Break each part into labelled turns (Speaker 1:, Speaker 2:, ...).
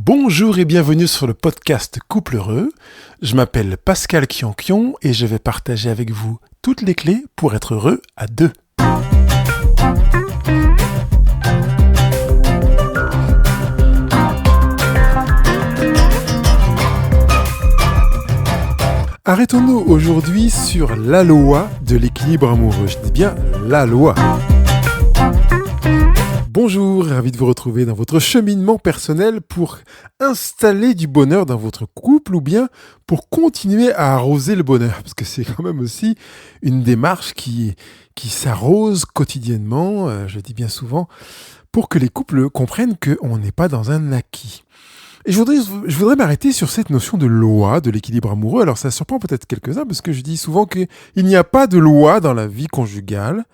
Speaker 1: Bonjour et bienvenue sur le podcast Couple Heureux. Je m'appelle Pascal Kionkion et je vais partager avec vous toutes les clés pour être heureux à deux. Arrêtons-nous aujourd'hui sur la loi de l'équilibre amoureux. Je dis bien la loi. Bonjour, ravi de vous retrouver dans votre cheminement personnel pour installer du bonheur dans votre couple ou bien pour continuer à arroser le bonheur. Parce que c'est quand même aussi une démarche qui s'arrose quotidiennement, je dis bien souvent, pour que les couples comprennent qu'on n'est pas dans un acquis. Et je voudrais m'arrêter sur cette notion de loi, de l'équilibre amoureux. Alors ça surprend peut-être quelques-uns parce que je dis souvent qu'il n'y a pas de loi dans la vie conjugale.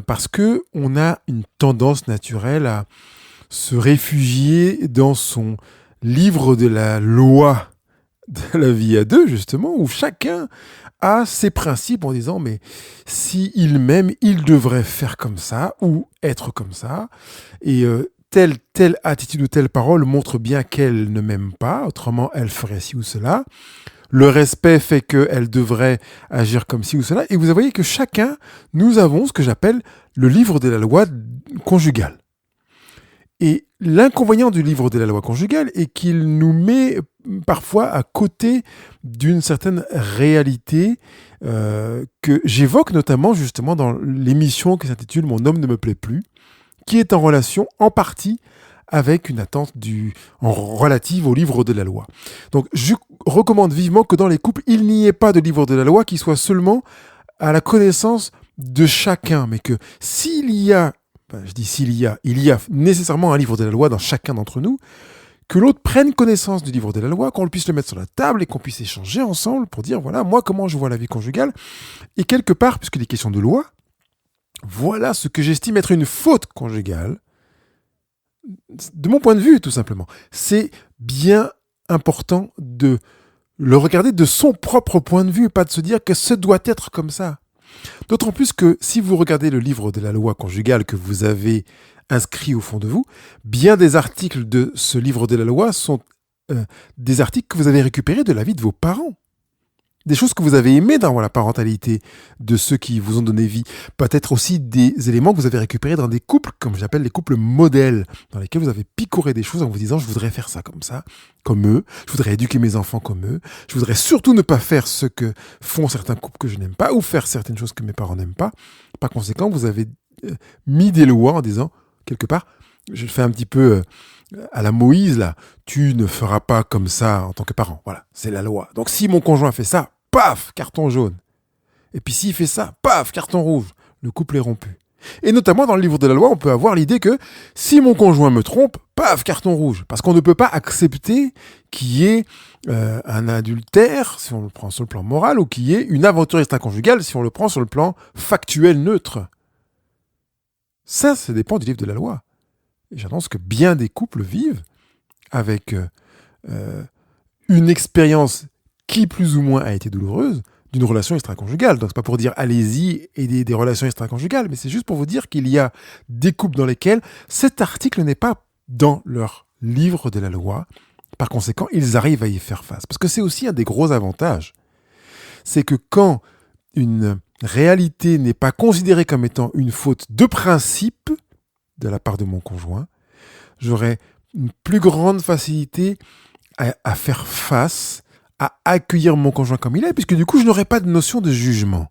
Speaker 1: Parce que on a une tendance naturelle à se réfugier dans son livre de la loi de la vie à deux, justement, où chacun a ses principes en disant mais si il m'aime, il devrait faire comme ça ou être comme ça. Et telle attitude ou telle parole montre bien qu'elle ne m'aime pas, autrement elle ferait ci ou cela. Le respect fait qu'elle devrait agir comme ci ou cela. Et vous voyez que chacun, nous avons ce que j'appelle le livre de la loi conjugale. Et l'inconvénient du livre de la loi conjugale est qu'il nous met parfois à côté d'une certaine réalité que j'évoque notamment justement dans l'émission qui s'intitule « Mon homme ne me plaît plus », qui est en relation en partie avec une attente relative au livre de la loi. Donc, je recommande vivement que dans les couples, il n'y ait pas de livre de la loi qui soit seulement à la connaissance de chacun, mais que il y a nécessairement un livre de la loi dans chacun d'entre nous, que l'autre prenne connaissance du livre de la loi, qu'on puisse le mettre sur la table et qu'on puisse échanger ensemble pour dire, voilà, moi, comment je vois la vie conjugale. Et quelque part, puisqu'il est question de loi, voilà ce que j'estime être une faute conjugale, de mon point de vue, tout simplement. C'est bien important de le regarder de son propre point de vue, pas de se dire que ce doit être comme ça. D'autant plus que si vous regardez le livre de la loi conjugale que vous avez inscrit au fond de vous, bien des articles de ce livre de la loi sont des articles que vous avez récupérés de la vie de vos parents. Des choses que vous avez aimées dans la parentalité de ceux qui vous ont donné vie. Peut-être aussi des éléments que vous avez récupérés dans des couples, comme j'appelle les couples modèles, dans lesquels vous avez picoré des choses en vous disant « je voudrais faire ça comme ça, comme eux, je voudrais éduquer mes enfants comme eux, je voudrais surtout ne pas faire ce que font certains couples que je n'aime pas ou faire certaines choses que mes parents n'aiment pas ». Par conséquent, vous avez mis des lois en disant, quelque part, je le fais un petit peu à la Moïse, là, tu ne feras pas comme ça en tant que parent. Voilà, c'est la loi. Donc si mon conjoint fait ça, paf, carton jaune. Et puis s'il fait ça, paf, carton rouge. Le couple est rompu. Et notamment dans le livre de la loi, on peut avoir l'idée que si mon conjoint me trompe, paf, carton rouge. Parce qu'on ne peut pas accepter qu'il y ait un adultère, si on le prend sur le plan moral, ou qu'il y ait une aventure extra-conjugale, si on le prend sur le plan factuel neutre. Ça dépend du livre de la loi. Et j'annonce que bien des couples vivent avec une expérience qui plus ou moins a été douloureuse d'une relation extra-conjugale. Donc c'est pas pour dire allez-y et des relations extra-conjugales, mais c'est juste pour vous dire qu'il y a des couples dans lesquels cet article n'est pas dans leur livre de la loi. Par conséquent, ils arrivent à y faire face. Parce que c'est aussi un des gros avantages. C'est que quand une réalité n'est pas considérée comme étant une faute de principe de la part de mon conjoint, j'aurai une plus grande facilité à faire face, à accueillir mon conjoint comme il est, puisque du coup, je n'aurai pas de notion de jugement.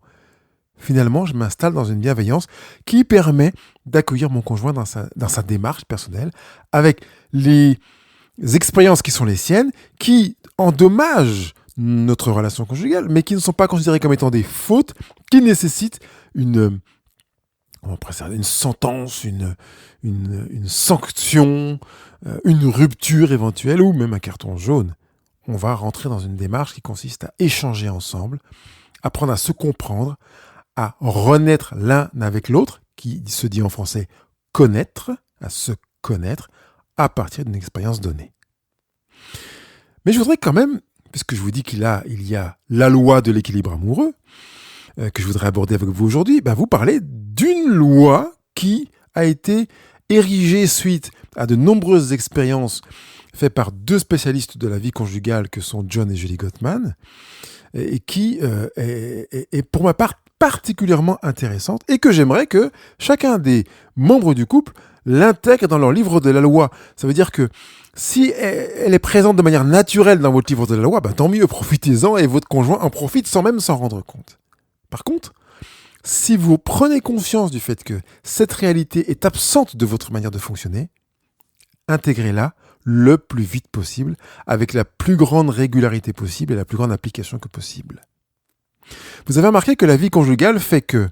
Speaker 1: Finalement, je m'installe dans une bienveillance qui permet d'accueillir mon conjoint dans sa démarche personnelle, avec les expériences qui sont les siennes, qui endommagent notre relation conjugale, mais qui ne sont pas considérées comme étant des fautes, qui nécessitent une sentence, une sanction, une rupture éventuelle, ou même un carton jaune. On va rentrer dans une démarche qui consiste à échanger ensemble, apprendre à se comprendre, à renaître l'un avec l'autre, qui se dit en français connaître, à se connaître, à partir d'une expérience donnée. Mais je voudrais quand même, puisque je vous dis qu'il y a la loi de l'équilibre amoureux, que je voudrais aborder avec vous aujourd'hui, vous parler d'une loi qui a été érigée suite à de nombreuses expériences faites par 2 spécialistes de la vie conjugale que sont John et Julie Gottman, et qui est pour ma part particulièrement intéressante et que j'aimerais que chacun des membres du couple l'intègre dans leur livre de la loi. Ça veut dire que si elle est présente de manière naturelle dans votre livre de la loi, tant mieux, profitez-en et votre conjoint en profite sans même s'en rendre compte. Par contre, si vous prenez conscience du fait que cette réalité est absente de votre manière de fonctionner, intégrez-la le plus vite possible, avec la plus grande régularité possible et la plus grande application que possible. Vous avez remarqué que la vie conjugale fait que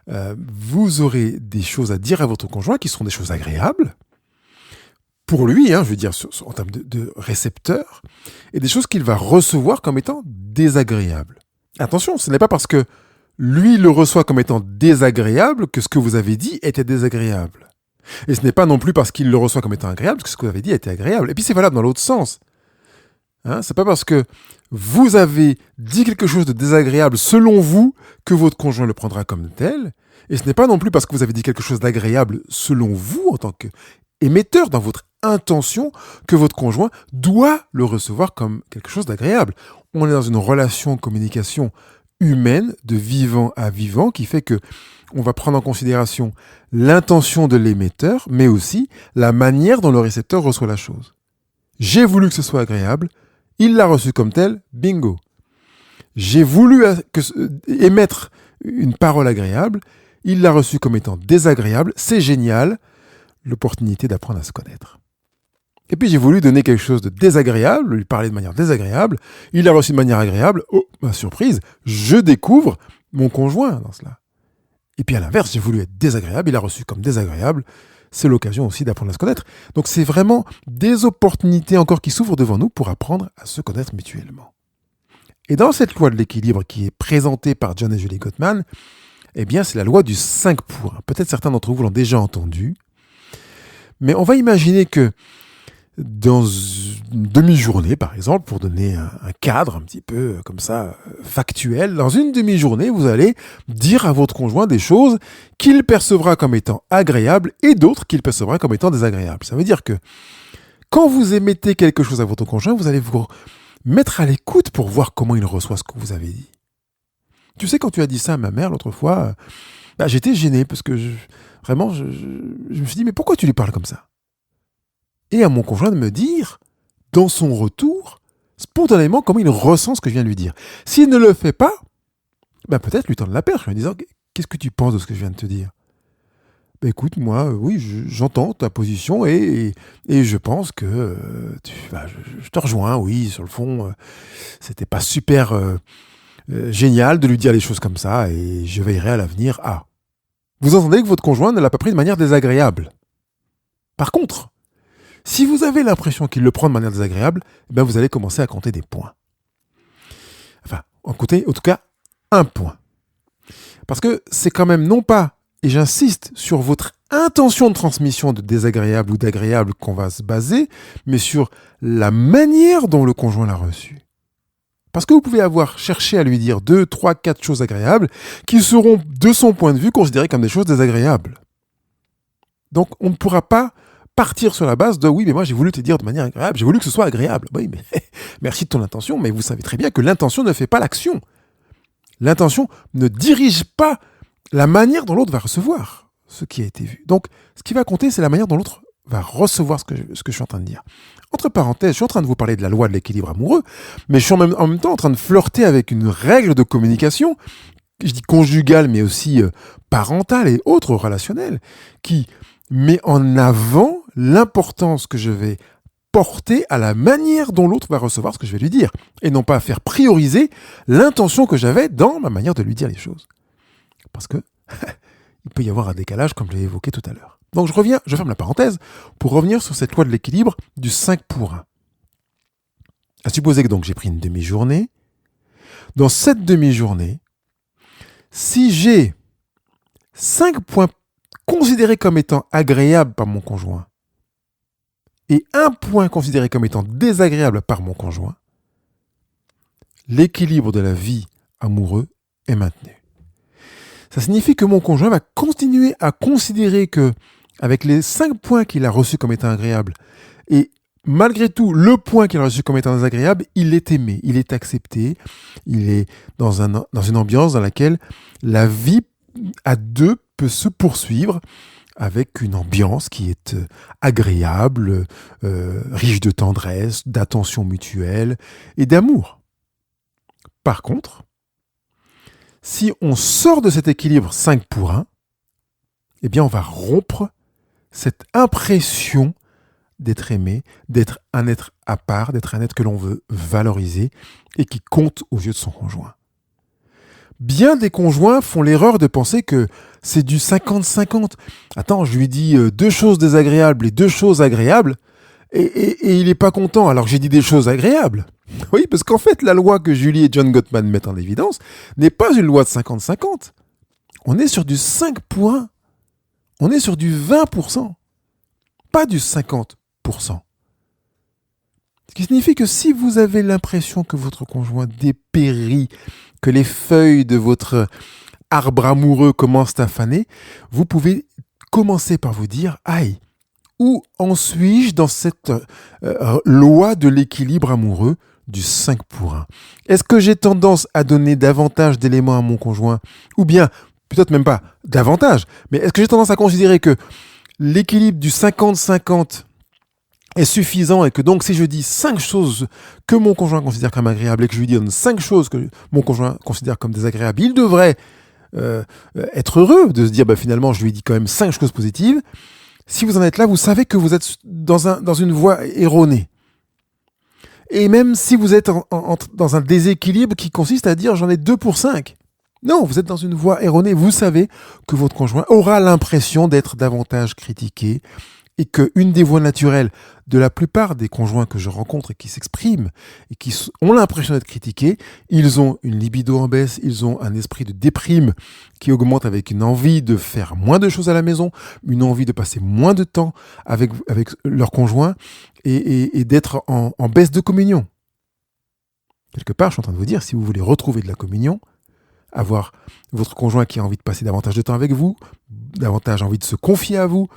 Speaker 1: vous aurez des choses à dire à votre conjoint qui seront des choses agréables, pour lui, je veux dire, en termes de récepteur, et des choses qu'il va recevoir comme étant désagréables. Attention, ce n'est pas parce que lui le reçoit comme étant désagréable que ce que vous avez dit était désagréable. Et ce n'est pas non plus parce qu'il le reçoit comme étant agréable que ce que vous avez dit était agréable. Et puis c'est valable dans l'autre sens. C'est pas parce que vous avez dit quelque chose de désagréable selon vous que votre conjoint le prendra comme tel. Et ce n'est pas non plus parce que vous avez dit quelque chose d'agréable selon vous en tant qu'émetteur dans votre intention que votre conjoint doit le recevoir comme quelque chose d'agréable. On est dans une relation de communication humaine de vivant à vivant qui fait que on va prendre en considération l'intention de l'émetteur, mais aussi la manière dont le récepteur reçoit la chose. J'ai voulu que ce soit agréable, il l'a reçu comme tel, bingo. J'ai voulu émettre une parole agréable, il l'a reçu comme étant désagréable, c'est génial, l'opportunité d'apprendre à se connaître. Et puis j'ai voulu donner quelque chose de désagréable, lui parler de manière désagréable, il l'a reçu de manière agréable, oh, ma surprise, je découvre mon conjoint dans cela. Et puis à l'inverse, j'ai voulu être désagréable, il a reçu comme désagréable, c'est l'occasion aussi d'apprendre à se connaître. Donc c'est vraiment des opportunités encore qui s'ouvrent devant nous pour apprendre à se connaître mutuellement. Et dans cette loi de l'équilibre qui est présentée par John et Julie Gottman, eh bien c'est la loi du 5 pour 1. Peut-être certains d'entre vous l'ont déjà entendu, mais on va imaginer que dans une demi-journée, par exemple, pour donner un cadre un petit peu comme ça, factuel, dans une demi-journée, vous allez dire à votre conjoint des choses qu'il percevra comme étant agréables et d'autres qu'il percevra comme étant désagréables. Ça veut dire que quand vous émettez quelque chose à votre conjoint, vous allez vous mettre à l'écoute pour voir comment il reçoit ce que vous avez dit. Tu sais, quand tu as dit ça à ma mère l'autre fois, j'étais gêné parce que je me suis dit, mais pourquoi tu lui parles comme ça ? Et à mon conjoint de me dire, dans son retour, spontanément, comment il ressent ce que je viens de lui dire. S'il ne le fait pas, peut-être lui tendre la perche en lui disant, qu'est-ce que tu penses de ce que je viens de te dire ? Écoute, moi, oui, j'entends ta position et je pense que je te rejoins, oui, sur le fond, c'était pas super génial de lui dire les choses comme ça et je veillerai à l'avenir à. Vous entendez que votre conjoint ne l'a pas pris de manière désagréable. Par contre, si vous avez l'impression qu'il le prend de manière désagréable, vous allez commencer à compter des points. Enfin, en tout cas, un point. Parce que c'est quand même non pas, et j'insiste sur votre intention de transmission de désagréable ou d'agréable qu'on va se baser, mais sur la manière dont le conjoint l'a reçu. Parce que vous pouvez avoir cherché à lui dire 2, 3, 4 choses agréables qui seront, de son point de vue, considérées comme des choses désagréables. Donc, on ne pourra pas partir sur la base de « oui, mais moi j'ai voulu te dire de manière agréable, j'ai voulu que ce soit agréable ». Oui, mais merci de ton intention, mais vous savez très bien que l'intention ne fait pas l'action. L'intention ne dirige pas la manière dont l'autre va recevoir ce qui a été vu. Donc, ce qui va compter, c'est la manière dont l'autre va recevoir ce que je suis en train de dire. Entre parenthèses, je suis en train de vous parler de la loi de l'équilibre amoureux, mais je suis en même temps en train de flirter avec une règle de communication, je dis conjugale, mais aussi parentale et autres relationnelles, qui met en avant l'importance que je vais porter à la manière dont l'autre va recevoir ce que je vais lui dire, et non pas faire prioriser l'intention que j'avais dans ma manière de lui dire les choses. Parce que il peut y avoir un décalage, comme je l'ai évoqué tout à l'heure. Donc je ferme la parenthèse, pour revenir sur cette loi de l'équilibre du 5 pour 1. À supposer que donc j'ai pris une demi-journée. Dans cette demi-journée, si j'ai 5 points considérés comme étant agréables par mon conjoint et un point considéré comme étant désagréable par mon conjoint, l'équilibre de la vie amoureuse est maintenu. Ça signifie que mon conjoint va continuer à considérer que avec les 5 points qu'il a reçus comme étant agréables, et malgré tout, le point qu'il a reçu comme étant désagréable, il est aimé, il est accepté, il est dans une ambiance dans laquelle la vie à deux peut se poursuivre avec une ambiance qui est agréable, riche de tendresse, d'attention mutuelle et d'amour. Par contre, si on sort de cet équilibre 5 pour 1, eh bien on va rompre cette impression d'être aimé, d'être un être à part, d'être un être que l'on veut valoriser et qui compte aux yeux de son conjoint. Bien des conjoints font l'erreur de penser que c'est du 50-50. Attends, je lui dis 2 choses désagréables et 2 choses agréables, et il n'est pas content alors que j'ai dit des choses agréables. Oui, parce qu'en fait, la loi que Julie et John Gottman mettent en évidence n'est pas une loi de 50-50. On est sur du 5 pour 1. On est sur du 20%, pas du 50%. Ce qui signifie que si vous avez l'impression que votre conjoint dépérit, que les feuilles de votre arbre amoureux commencent à faner, vous pouvez commencer par vous dire « Aïe, où en suis-je dans cette loi de l'équilibre amoureux du 5 pour 1 ? Est-ce que j'ai tendance à donner davantage d'éléments à mon conjoint ? Ou bien, peut-être même pas davantage, mais est-ce que j'ai tendance à considérer que l'équilibre du 50-50 est suffisant et que donc si je dis 5 choses que mon conjoint considère comme agréables et que je lui donne 5 choses que mon conjoint considère comme désagréables, il devrait être heureux de se dire finalement je lui dis quand même 5 choses positives. Si vous en êtes là, vous savez que vous êtes dans une voie erronée. Et même si vous êtes dans un déséquilibre qui consiste à dire j'en ai 2 pour 5. Non, vous êtes dans une voie erronée. Vous savez que votre conjoint aura l'impression d'être davantage critiqué et qu'une des voies naturelles de la plupart des conjoints que je rencontre et qui s'expriment et qui ont l'impression d'être critiqués, ils ont une libido en baisse, ils ont un esprit de déprime qui augmente avec une envie de faire moins de choses à la maison, une envie de passer moins de temps avec leur conjoint et d'être en baisse de communion. Quelque part, je suis en train de vous dire, si vous voulez retrouver de la communion, avoir votre conjoint qui a envie de passer davantage de temps avec vous, davantage envie de se confier à vous,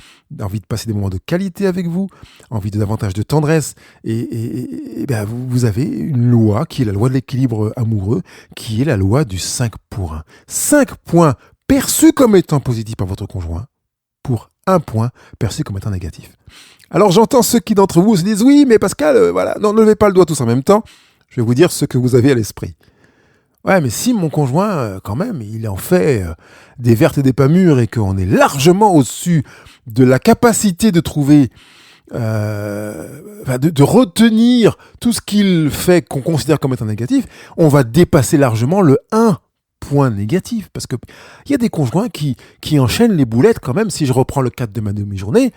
Speaker 1: envie de passer des moments de qualité avec vous, envie de davantage de tendresse, et vous avez une loi qui est la loi de l'équilibre amoureux, qui est la loi du 5 pour 1. 5 points perçus comme étant positifs par votre conjoint, pour 1 point perçu comme étant négatif. Alors j'entends ceux qui d'entre vous se disent « Oui, mais Pascal, non, ne levez pas le doigt tous en même temps. » Je vais vous dire ce que vous avez à l'esprit. Ouais, mais si mon conjoint, quand même, il en fait des vertes et des pas mûres et qu'on est largement au-dessus de la capacité de trouver, de retenir tout ce qu'il fait qu'on considère comme étant négatif, on va dépasser largement le 1 point négatif. Parce qu'il y a des conjoints qui enchaînent les boulettes quand même. Si je reprends le cadre de ma demi-journée,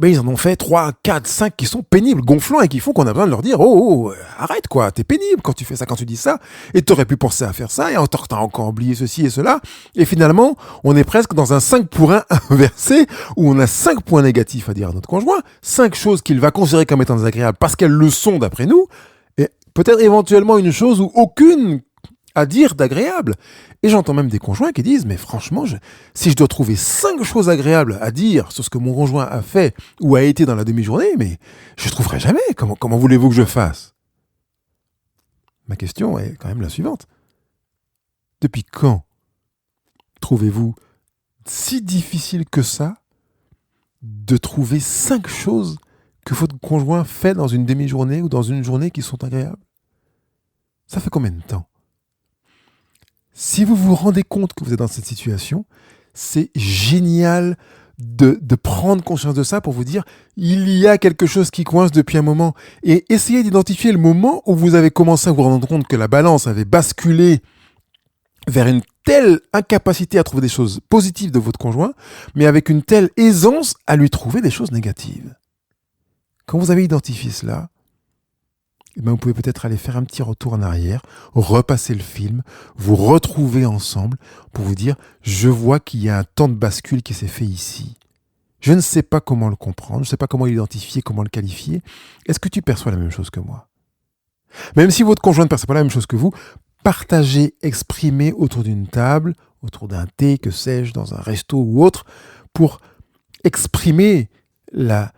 Speaker 1: ils en ont fait 3, 4, 5 qui sont pénibles, gonflants et qui font qu'on a besoin de leur dire arrête quoi, t'es pénible quand tu fais ça, quand tu dis ça, et t'aurais pu penser à faire ça, et t'as encore oublié ceci et cela, et finalement, on est presque dans un 5 pour 1 inversé, où on a 5 points négatifs à dire à notre conjoint, 5 choses qu'il va considérer comme étant désagréables parce qu'elles le sont d'après nous, et peut-être éventuellement une chose ou aucune à dire d'agréable. Et j'entends même des conjoints qui disent, mais franchement, si je dois trouver 5 choses agréables à dire sur ce que mon conjoint a fait ou a été dans la demi-journée, mais je ne trouverai jamais. Comment voulez-vous que je fasse ? Ma question est quand même la suivante. Depuis quand trouvez-vous si difficile que ça de trouver 5 choses que votre conjoint fait dans une demi-journée ou dans une journée qui sont agréables ? Ça fait combien de temps ? Si vous vous rendez compte que vous êtes dans cette situation, c'est génial de prendre conscience de ça pour vous dire il y a quelque chose qui coince depuis un moment et essayez d'identifier le moment où vous avez commencé à vous rendre compte que la balance avait basculé vers une telle incapacité à trouver des choses positives de votre conjoint, mais avec une telle aisance à lui trouver des choses négatives. Quand vous avez identifié cela, vous pouvez peut-être aller faire un petit retour en arrière, repasser le film, vous retrouver ensemble pour vous dire « Je vois qu'il y a un temps de bascule qui s'est fait ici. Je ne sais pas comment le comprendre, je ne sais pas comment l'identifier, comment le qualifier. Est-ce que tu perçois la même chose que moi ?» Même si votre conjoint ne perçoit pas la même chose que vous, partagez, exprimez autour d'une table, autour d'un thé, que sais-je, dans un resto ou autre, pour exprimer la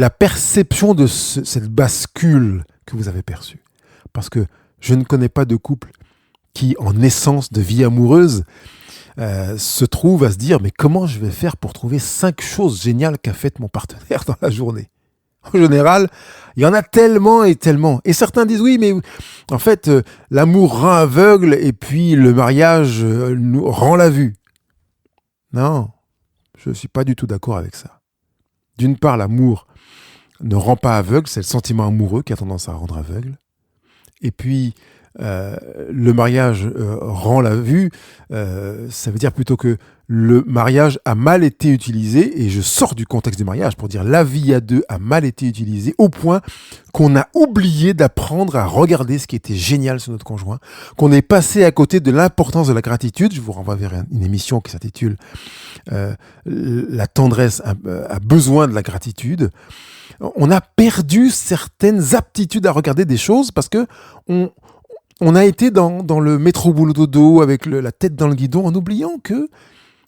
Speaker 1: perception de cette bascule que vous avez perçue. Parce que je ne connais pas de couple qui, en essence de vie amoureuse, se trouve à se dire « Mais comment je vais faire pour trouver 5 choses géniales qu'a faites mon partenaire dans la journée ?» En général, il y en a tellement et tellement. Et certains disent « Oui, mais en fait, l'amour rend aveugle et puis le mariage nous rend la vue. » Non, je ne suis pas du tout d'accord avec ça. D'une part, l'amour ne rend pas aveugle, c'est le sentiment amoureux qui a tendance à rendre aveugle. Et puis, le mariage rend la vue, ça veut dire plutôt que le mariage a mal été utilisé, et je sors du contexte du mariage pour dire la vie à deux a mal été utilisée au point qu'on a oublié d'apprendre à regarder ce qui était génial sur notre conjoint, qu'on est passé à côté de l'importance de la gratitude. Je vous renvoie vers une émission qui s'intitule La tendresse a besoin de la gratitude. On a perdu certaines aptitudes à regarder des choses parce que on a été dans le métro boulot dodo avec la tête dans le guidon en oubliant que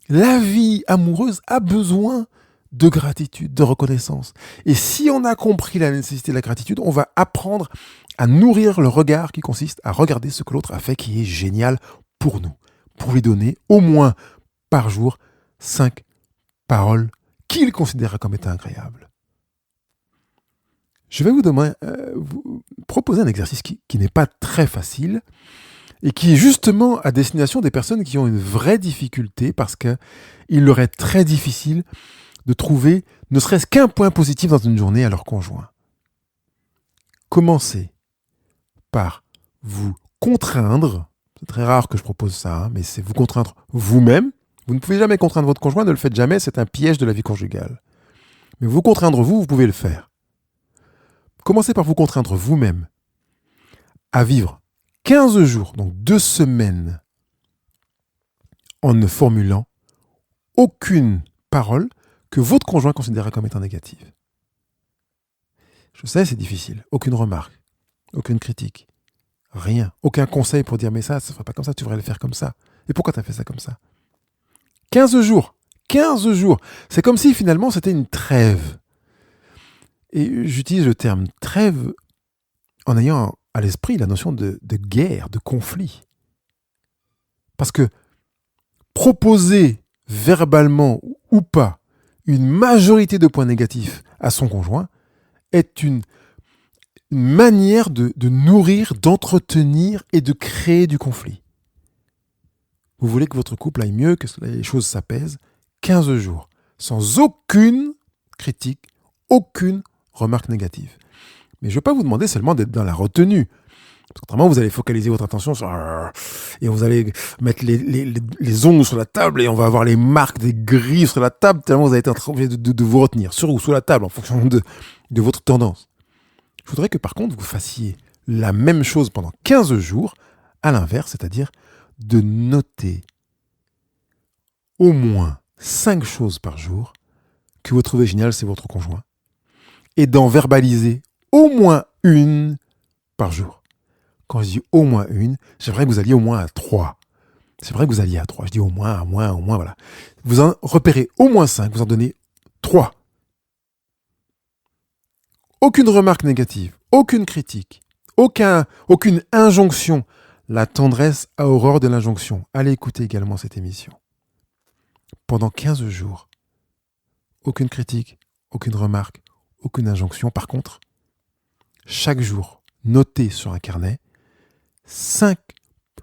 Speaker 1: la vie amoureuse a besoin de gratitude, de reconnaissance. Et si on a compris la nécessité de la gratitude, on va apprendre à nourrir le regard qui consiste à regarder ce que l'autre a fait qui est génial pour nous, pour lui donner au moins par jour 5 paroles qu'il considérera comme étant agréables. Je vais vous proposer un exercice qui n'est pas très facile et qui est justement à destination des personnes qui ont une vraie difficulté parce qu'il leur est très difficile de trouver ne serait-ce qu'un point positif dans une journée à leur conjoint. Commencez par vous contraindre, c'est très rare que je propose ça, mais c'est vous contraindre vous-même. Vous ne pouvez jamais contraindre votre conjoint, ne le faites jamais, c'est un piège de la vie conjugale. Mais vous contraindre vous pouvez le faire. Commencez par vous contraindre vous-même à vivre 15 jours, donc 2 semaines, en ne formulant aucune parole que votre conjoint considérera comme étant négative. Je sais, c'est difficile. Aucune remarque, aucune critique, rien. Aucun conseil pour dire « mais ça ne se ferait pas comme ça, tu devrais le faire comme ça. Et pourquoi tu as fait ça comme ça ?» 15 jours. 15 jours. C'est comme si finalement c'était une trêve. Et j'utilise le terme trêve en ayant à l'esprit la notion de guerre, de conflit. Parce que proposer verbalement ou pas une majorité de points négatifs à son conjoint est une manière de nourrir, d'entretenir et de créer du conflit. Vous voulez que votre couple aille mieux, que les choses s'apaisent, 15 jours, sans aucune critique, aucune remarque négative. Mais je ne vais pas vous demander seulement d'être dans la retenue. Parce qu'autrement, vous allez focaliser votre attention sur... Et vous allez mettre les ongles sur la table et on va avoir les marques des griffes sur la table tellement vous allez être obligé de vous retenir sur ou sous la table en fonction de votre tendance. Je voudrais que par contre, vous fassiez la même chose pendant 15 jours, à l'inverse, c'est-à-dire de noter au moins 5 choses par jour que vous trouvez géniales, c'est votre conjoint. Et d'en verbaliser au moins une par jour. Quand je dis au moins une, j'aimerais que vous alliez au moins à 3. C'est vrai que vous alliez à 3. Je dis au moins, voilà. Vous en repérez au moins 5, vous en donnez 3. Aucune remarque négative, aucune critique, aucune injonction. La tendresse a horreur de l'injonction. Allez écouter également cette émission. Pendant 15 jours, aucune critique, aucune remarque, aucune injonction. Par contre, chaque jour, notez sur un carnet 5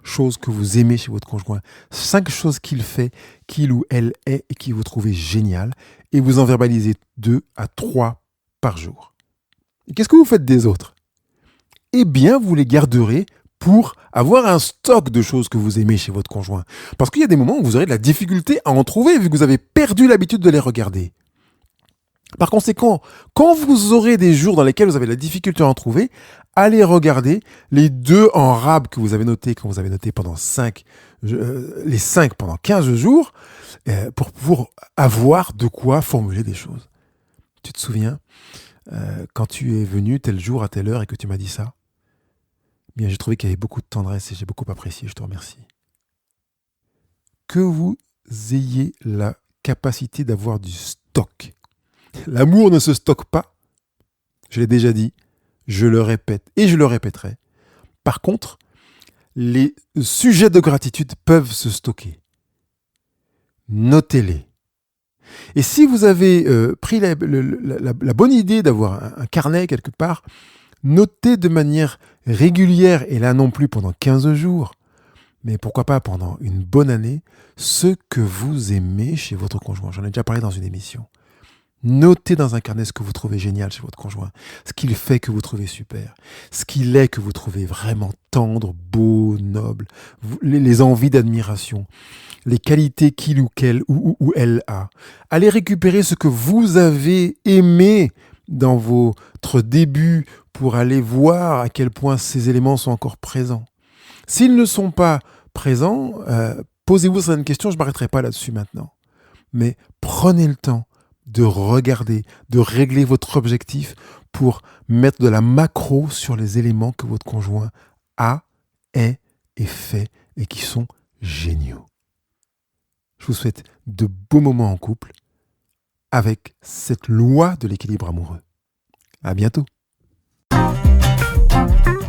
Speaker 1: choses que vous aimez chez votre conjoint, 5 choses qu'il fait, qu'il ou elle est et que vous trouvez génial, et vous en verbalisez 2 à 3 par jour. Et qu'est-ce que vous faites des autres ? Eh bien, vous les garderez pour avoir un stock de choses que vous aimez chez votre conjoint. Parce qu'il y a des moments où vous aurez de la difficulté à en trouver vu que vous avez perdu l'habitude de les regarder. Par conséquent, quand vous aurez des jours dans lesquels vous avez de la difficulté à en trouver, allez regarder les 2 en rab que vous avez notés quand vous avez noté pendant les 5 pendant 15 jours pour avoir de quoi formuler des choses. Tu te souviens quand tu es venu tel jour à telle heure et que tu m'as dit ça ? Bien, j'ai trouvé qu'il y avait beaucoup de tendresse et j'ai beaucoup apprécié, je te remercie. Que vous ayez la capacité d'avoir du stock L'amour ne se stocke pas. Je l'ai déjà dit, je le répète et je le répéterai. Par contre, les sujets de gratitude peuvent se stocker. Notez-les. Et si vous avez pris la bonne idée d'avoir un carnet quelque part, notez de manière régulière, et là non plus pendant 15 jours, mais pourquoi pas pendant une bonne année, ce que vous aimez chez votre conjoint. J'en ai déjà parlé dans une émission. Notez dans un carnet ce que vous trouvez génial chez votre conjoint, ce qu'il fait que vous trouvez super, ce qu'il est que vous trouvez vraiment tendre, beau, noble, les envies d'admiration, les qualités qu'il ou qu'elle ou elle a. Allez récupérer ce que vous avez aimé dans votre début pour aller voir à quel point ces éléments sont encore présents. S'ils ne sont pas présents, posez-vous certaines questions, je ne m'arrêterai pas là-dessus maintenant. Mais prenez le temps de regarder, de régler votre objectif pour mettre de la macro sur les éléments que votre conjoint a, est et fait et qui sont géniaux. Je vous souhaite de beaux moments en couple avec cette loi de l'équilibre amoureux. À bientôt.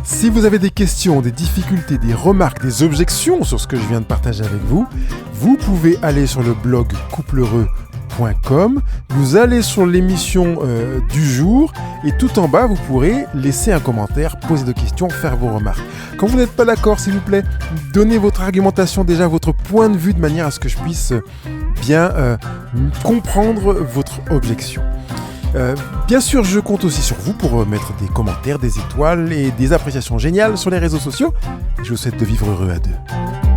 Speaker 1: Si vous avez des questions, des difficultés, des remarques, des objections sur ce que je viens de partager avec vous, vous pouvez aller sur le blog coupleheureux.com, vous allez sur l'émission du jour et tout en bas, vous pourrez laisser un commentaire, poser des questions, faire vos remarques. Quand vous n'êtes pas d'accord, s'il vous plaît, donnez votre argumentation, déjà votre point de vue, de manière à ce que je puisse bien comprendre votre objection. Bien sûr, je compte aussi sur vous pour mettre des commentaires, des étoiles et des appréciations géniales sur les réseaux sociaux. Je vous souhaite de vivre heureux à deux.